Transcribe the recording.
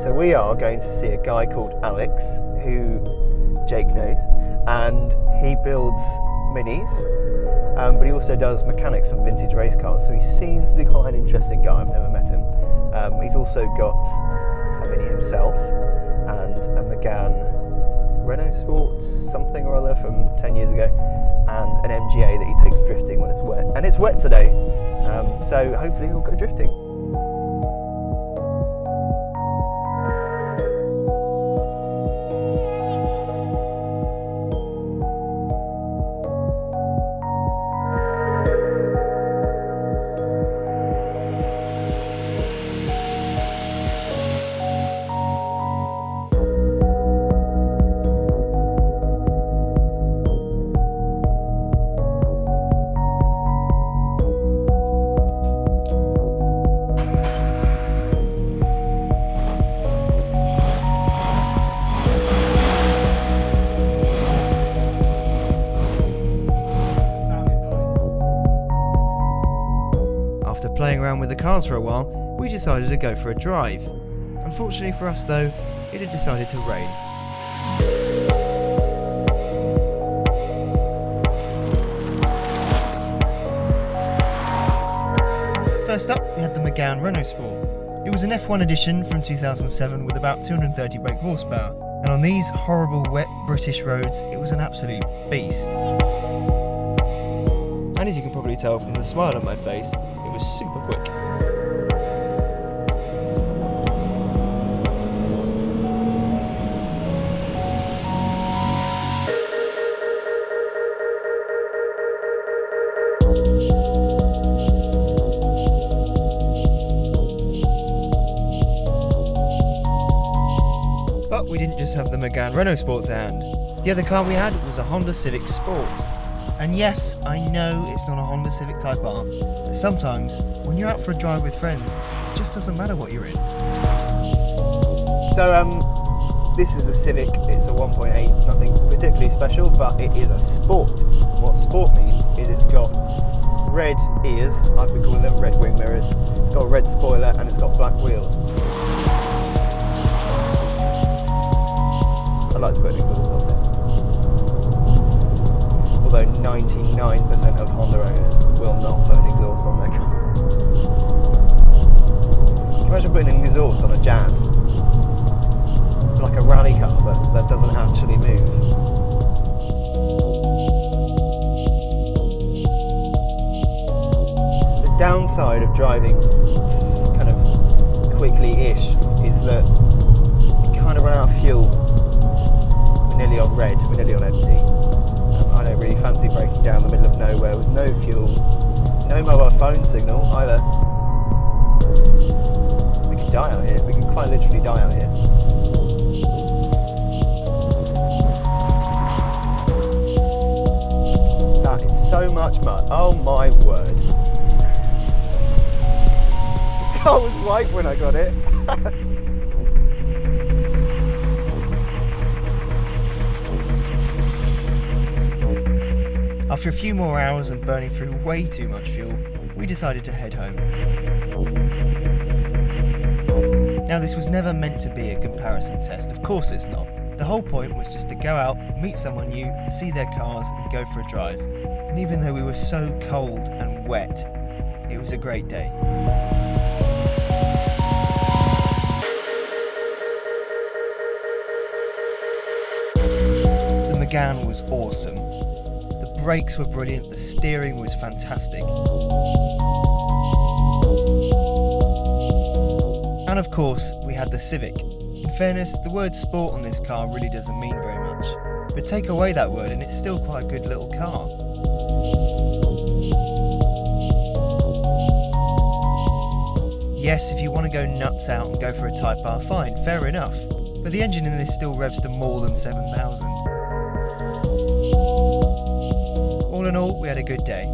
So we are going to see a guy called Alex, who Jake knows, and he builds minis, but he also does mechanics for vintage race cars, so he seems to be quite an interesting guy. I've never met him. He's also got a mini himself and a Megane Renault Sport something or other from 10 years ago, and an MGA that he takes drifting when it's wet, and it's wet today, so hopefully he'll go drifting. After playing around with the cars for a while, we decided to go for a drive. Unfortunately for us though, it had decided to rain. First up, we had the Megane Renault Sport. It was an F1 edition from 2007 with about 230 brake horsepower, and on these horrible wet British roads, it was an absolute beast. And as you can probably tell from the smile on my face, it was super quick. But we didn't just have the Megane Renault Sport to hand. The other car we had was a Honda Civic Sport. And yes, I know it's not a Honda Civic Type R, but sometimes, when you're out for a drive with friends, it just doesn't matter what you're in. So, this is a Civic, it's a 1.8, it's nothing particularly special, but it is a sport. And what sport means is it's got red ears, I've been calling them red wing mirrors, it's got a red spoiler, and it's got black wheels. I'd like to put an exhaust on this. Although 99% of Honda owners will not put an exhaust on their car. Can you imagine putting an exhaust on a Jazz? Like a rally car, but that doesn't actually move. The downside of driving kind of quickly-ish is that you kind of run out of fuel. We're nearly on red, we're nearly on empty. I don't really fancy breaking down the middle of nowhere with no fuel, no mobile phone signal either. We could die out here, we can quite literally die out here. That is so much mud, oh my word. This car was white when I got it. After a few more hours and burning through way too much fuel, we decided to head home. Now this was never meant to be a comparison test, of course it's not. The whole point was just to go out, meet someone new, see their cars and go for a drive. And even though we were so cold and wet, it was a great day. The Megane was awesome. The brakes were brilliant, the steering was fantastic. And of course, we had the Civic. In fairness, the word sport on this car really doesn't mean very much. But take away that word and it's still quite a good little car. Yes, if you want to go nuts out and go for a Type R, fine, fair enough. But the engine in this still revs to more than 7,000. All in all, we had a good day.